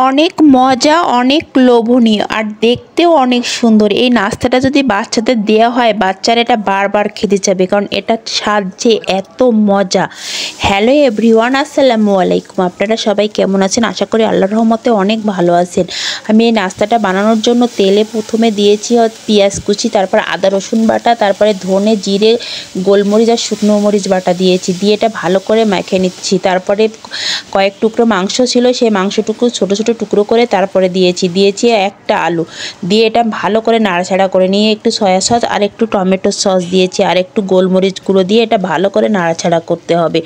অনেক মজা, অনেক লোভনীয় আর দেখতেও অনেক সুন্দর। এই নাস্তাটা যদি বাচ্চাদের দেওয়া হয়, বাচ্চারা এটা বারবার খেতে যাবে, কারণ এটা স্বাদ যে এত মজা। হ্যালো এভরিওয়ান, আসসালামু আলাইকুম। আপনারা সবাই কেমন আছেন? আশা করি আল্লাহর রহমতে অনেক ভালো আছেন। আমি এই নাস্তাটা বানানোর জন্য তেলে প্রথমে দিয়েছি পেঁয়াজ কুচি, তারপর আদা রসুন বাটা, তারপরে ধনে জিরে গোলমরিচ আর শুকনো মরিচ বাটা দিয়েছি, দিয়ে এটা ভালো করে মেখে নিচ্ছি। তারপরে কয়েক টুকরো মাংস ছিল, সেই মাংসটুকু ছোট ছোট টুকরো করে তারপরে দিয়েছি একটা আলু দিয়ে এটা ভালো করে নাড়াচাড়া করে নিয়ে একটু সয়া সস আর একটু টমেটো সস দিয়েছি আর একটু গোলমরিচ গুঁড়ো দিয়ে এটা ভালো করে নাড়াচাড়া করতে হবে।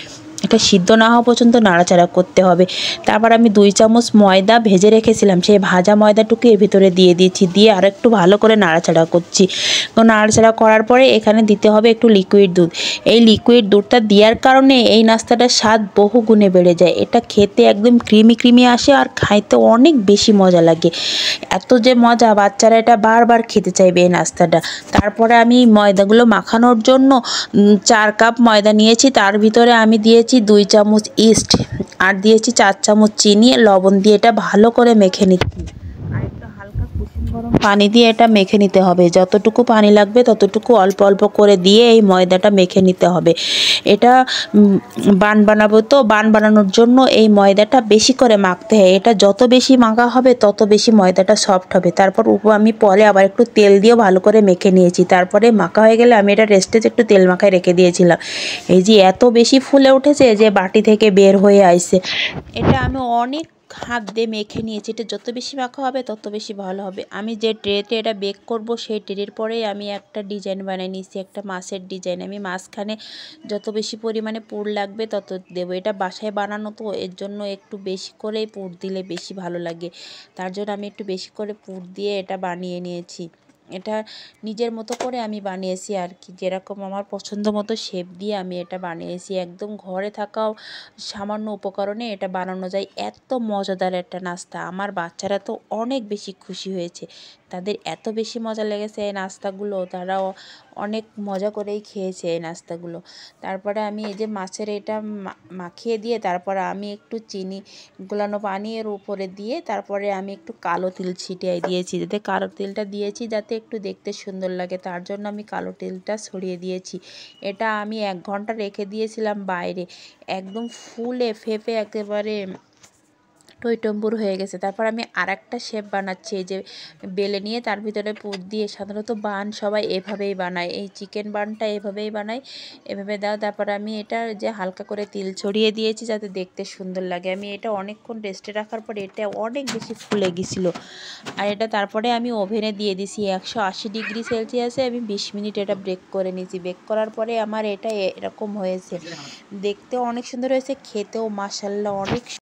এটা সিদ্ধ না হওয়া পর্যন্ত নাড়াচাড়া করতে হবে। তারপর আমি 2 চামচ ময়দা ভেজে রেখেছিলাম, সেই ভাজা ময়দাটুকু এর ভিতরে দিয়ে দিয়েছি, দিয়ে আর একটু ভালো করে নাড়াচাড়া করছি। নাড়াচাড়া করার পরে এখানে দিতে হবে একটু লিকুইড দুধ। এই লিকুইড দুধটা দেওয়ার কারণে এই নাস্তাটার স্বাদ বহু গুণে বেড়ে যায়। এটা খেতে একদম ক্রিমি ক্রিমি আসে আর খাইতে অনেক বেশি মজা লাগে। এত যে মজা, বাচ্চারা এটা বারবার খেতে চাইবে এই নাস্তাটা। তারপরে আমি ময়দাগুলো মাখানোর জন্য 4 কাপ ময়দা নিয়েছি, তার ভিতরে আমি দিয়েছি 2 চামচ ইস্ট আর দিয়েছি 4 চামচ চিনি, লবণ দিয়ে এটা ভালো করে মেখে নিচ্ছি। আর একটু হালকা কুসুম গরম পানি দিয়ে এটা মেখে নিতে হবে। যতটুকু পানি লাগবে ততটুকু অল্প অল্প করে দিয়ে এই ময়দাটা মেখে নিতে হবে। এটা বান বানাবো, তো বান বানানোর জন্য এই ময়দাটা বেশি করে মাখতে হয়। এটা যত বেশি মাখা হবে তত বেশি ময়দাটা সফট হবে। তারপর আমি পরে আবার একটু তেল দিয়ে ভালো করে মেখে নিয়েছি। তারপরে মাখা হয়ে গেলে আমি এটা রেস্টে একটু তেল মাখায় রেখে দিয়েছিলাম। এই যে এত বেশি ফুলে উঠেছে যে বাটি থেকে বের হয়ে আসছে। এটা আমি অনেক হাত দিয়ে মেখে নিয়েছি। এটা যত বেশি মাখা হবে তত বেশি ভালো হবে। আমি যে ট্রেতে এটা বেক করব সেই ট্রের পরেই আমি একটা ডিজাইন বানিয়ে নিয়েছি, একটা মাছের ডিজাইন। আমি মাঝখানে যত বেশি পরিমাণে পুর লাগবে তত দেবো। এটা বাসায় বানানো, তো এর জন্য একটু বেশি করেই পুর দিলে বেশি ভালো লাগে। তার জন্য আমি একটু বেশি করে পুর দিয়ে এটা বানিয়ে নিয়েছি। এটা নিজের মতো করে আমি বানিয়েছি আর কি, যেরকম আমার পছন্দ মতো শেপ দিয়ে আমি এটা বানিয়েছি। একদম ঘরে থাকাও সামান্য উপকরণে এটা বানানো যায়। এত মজাদার একটা নাস্তা, আমার বাচ্চারা তো অনেক বেশি খুশি হয়েছে। তাদের এত বেশি মজা লেগেছে এই নাস্তাগুলো, তারাও অনেক মজা করেই খেয়েছে এই নাস্তাগুলো। তারপরে আমি এই যে মাছের এটা মাখিয়ে দিয়ে তারপরে আমি একটু চিনি গোলানো পানি এর উপরে দিয়ে তারপরে আমি একটু কালো তিল ছিটিয়ে দিয়েছি, যাতে কালো তিলটা দিয়েছি যাতে একটু দেখতে সুন্দর লাগে, তার জন্য আমি কালো তিলটা ছড়িয়ে দিয়েছি। এটা আমি 1 ঘন্টা রেখে দিয়েছিলাম বাইরে, একদম ফুলে ফেপে একেবারে টইটম্বুর হয়ে গেছে। তারপর আমি আরেকটা শেপ বানাচ্ছি, এই যে বেলে নিয়ে তার ভিতরে পুর দিয়ে। সাধারণত বান সবাই এভাবেই বানায়, এই চিকেন বানটা এভাবেই বানায়, এভাবে দাও। তারপর আমি এটা যে হালকা করে তিল ছড়িয়ে দিয়েছি যাতে দেখতে সুন্দর লাগে। আমি এটা অনেকক্ষণ রেস্টে রাখার পরে এটা অনেক বেশি ফুলে গেছিলো। আর এটা তারপরে আমি ওভেনে দিয়ে দিছি 180 ডিগ্রি সেলসিয়াসে। আমি 20 মিনিট এটা বেক করে নিয়েছি। বেক করার পরে আমার এটা এরকম হয়েছে, দেখতেও অনেক সুন্দর হয়েছে, খেতেও মাশাআল্লাহ অনেক